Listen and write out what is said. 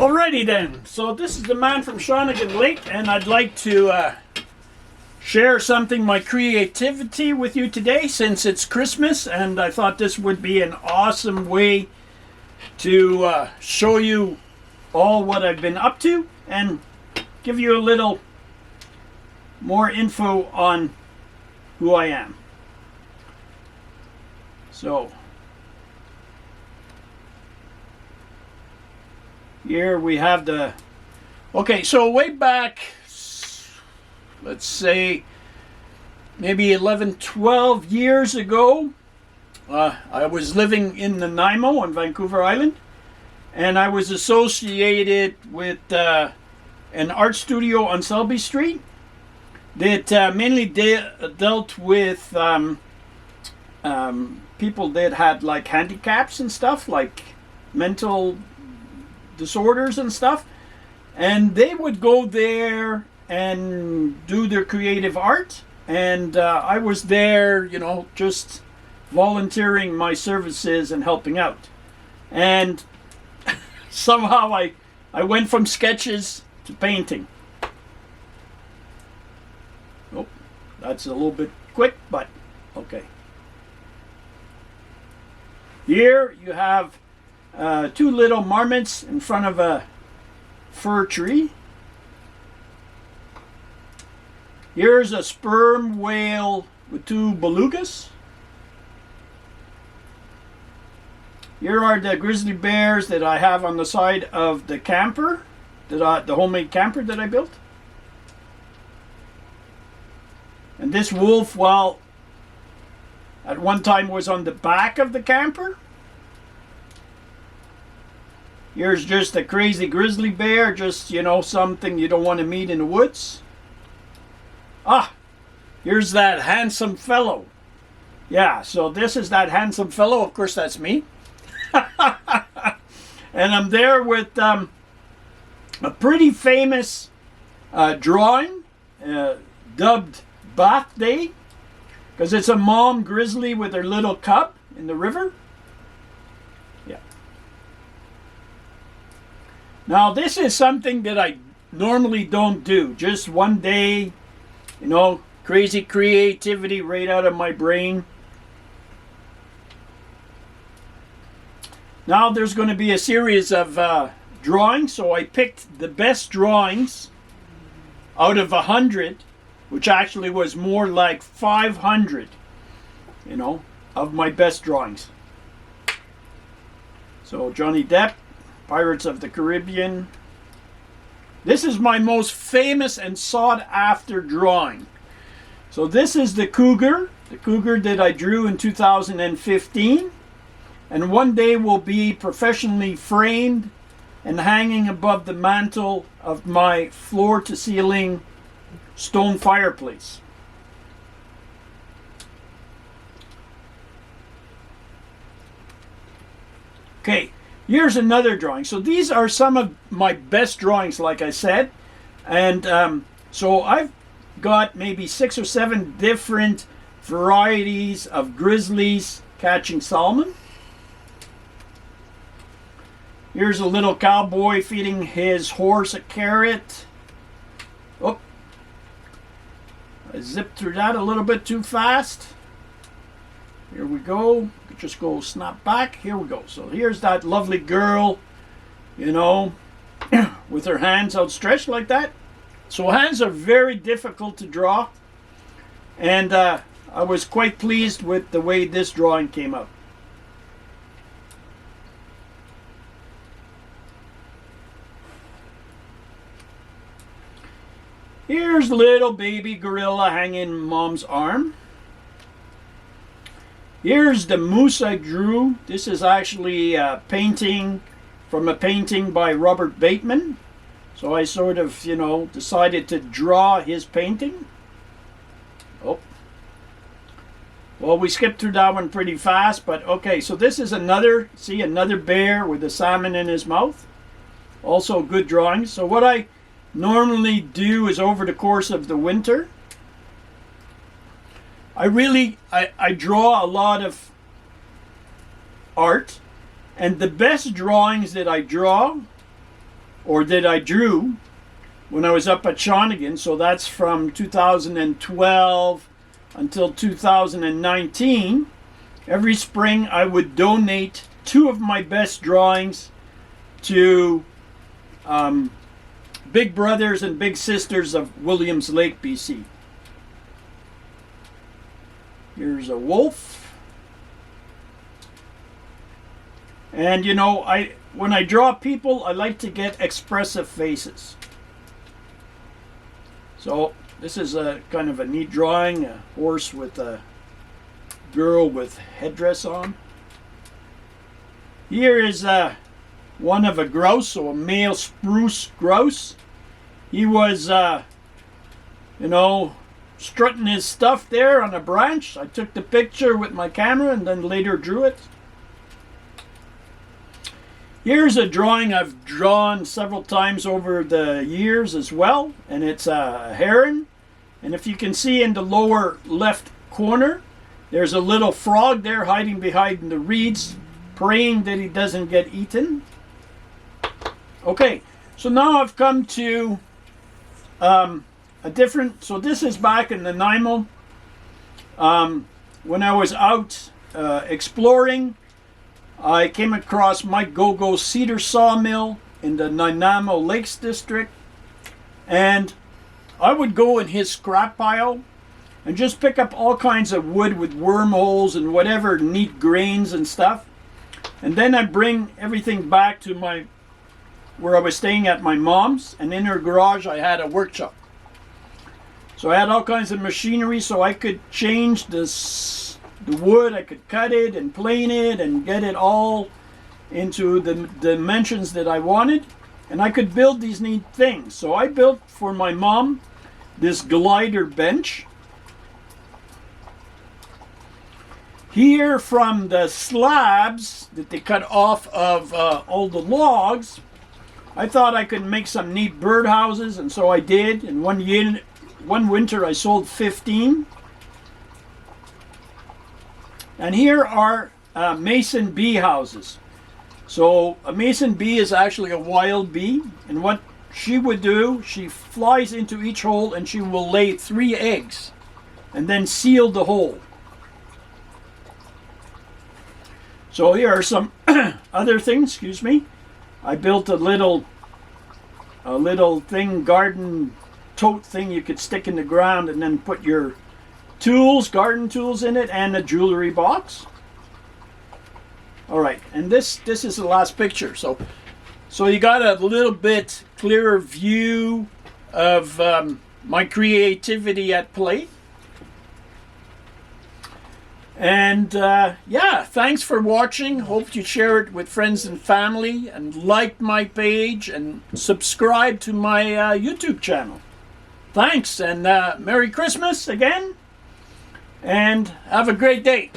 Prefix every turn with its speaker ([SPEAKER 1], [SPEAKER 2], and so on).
[SPEAKER 1] Alrighty then, so this is the man from Chaunigan Lake, and I'd like to share something, my creativity with you today, since it's Christmas, and I thought this would be an awesome way to show you all what I've been up to and give you a little more info on who I am. So here we have the, okay, so way back, let's say maybe 11, 12 years ago, I was living in Nanaimo on Vancouver Island, and I was associated with an art studio on Selby Street that mainly dealt with people that had like handicaps and stuff, like mental disorders and stuff, and they would go there and do their creative art, and I was there, you know, just volunteering my services and helping out. And somehow I went from sketches to painting. Oh, that's a little bit quick, but okay. Here you have two little marmots in front of a fir tree. Here's a sperm whale with two belugas. Here are the grizzly bears that I have on the side of the camper, the homemade camper that I built. And this wolf, well, at one time was on the back of the camper. Here's just a crazy grizzly bear, just, you know, something you don't want to meet in the woods. Ah, here's that handsome fellow. Yeah, so this is that handsome fellow. Of course, that's me. And I'm there with a pretty famous drawing dubbed Bath Day, because it's a mom grizzly with her little cub in the river. Yeah. Now this is something that I normally don't do. Just one day, you know, crazy creativity right out of my brain. Now there's going to be a series of drawings, so I picked the best drawings out of 100, which actually was more like 500, you know, of my best drawings. So Johnny Depp, Pirates of the Caribbean. This is my most famous and sought after drawing. So this is the Cougar that I drew in 2015. And one day will be professionally framed and hanging above the mantle of my floor-to-ceiling stone fireplace. Okay, here's another drawing. So these are some of my best drawings, like I said. And so I've got maybe 6 or 7 different varieties of grizzlies catching salmon. Here's a little cowboy feeding his horse a carrot. Oh, I zipped through that a little bit too fast. Here we go. Just go snap back. Here we go. So here's that lovely girl, you know, with her hands outstretched like that. So hands are very difficult to draw. And I was quite pleased with the way this drawing came out. Here's little baby gorilla hanging mom's arm. Here's the moose I drew. This is actually a painting from a painting by Robert Bateman. So I sort of, you know, decided to draw his painting. Oh. Well, we skipped through that one pretty fast, but okay. So this is another, see, another bear with a salmon in his mouth. Also good drawing. So what I normally do is over the course of the winter, I draw a lot of art, and the best drawings that I draw or that I drew when I was up at Chaunigan. So that's from 2012 until 2019. Every spring I would donate 2 of my best drawings to Big Brothers and Big Sisters of Williams Lake, BC. Here's a wolf. And you know, when I draw people, I like to get expressive faces. So this is a kind of a neat drawing, a horse with a girl with headdress on. Here is one of a grouse, so a male spruce grouse. He was, you know, strutting his stuff there on a branch. I took the picture with my camera and then later drew it. Here's a drawing I've drawn several times over the years as well, and it's a heron. And if you can see in the lower left corner, there's a little frog there hiding behind the reeds, praying that he doesn't get eaten. Okay, so now I've come to a different, so this is back in Nanaimo. When I was out exploring, I came across Mike Gogo's cedar sawmill in the Nanaimo Lakes district, and I would go in his scrap pile and just pick up all kinds of wood with wormholes and whatever neat grains and stuff, and then I bring everything back to where I was staying at my mom's, and in her garage I had a workshop. So I had all kinds of machinery, so I could change the wood, I could cut it and plane it and get it all into the dimensions that I wanted, and I could build these neat things. So I built for my mom this glider bench. Here, from the slabs that they cut off of all the logs, I thought I could make some neat birdhouses, and so I did. And one winter I sold 15. And here are mason bee houses. So a mason bee is actually a wild bee, and what she would do, she flies into each hole and she will lay 3 eggs and then seal the hole. So here are some other things, excuse me. I built a little thing, garden tote thing you could stick in the ground and then put your tools, garden tools in it, and a jewelry box. All right, and this is the last picture. So you got a little bit clearer view of my creativity at play. And yeah, thanks for watching. Hope you share it with friends and family, and like my page and subscribe to my YouTube channel. Thanks, and Merry Christmas again, and have a great day.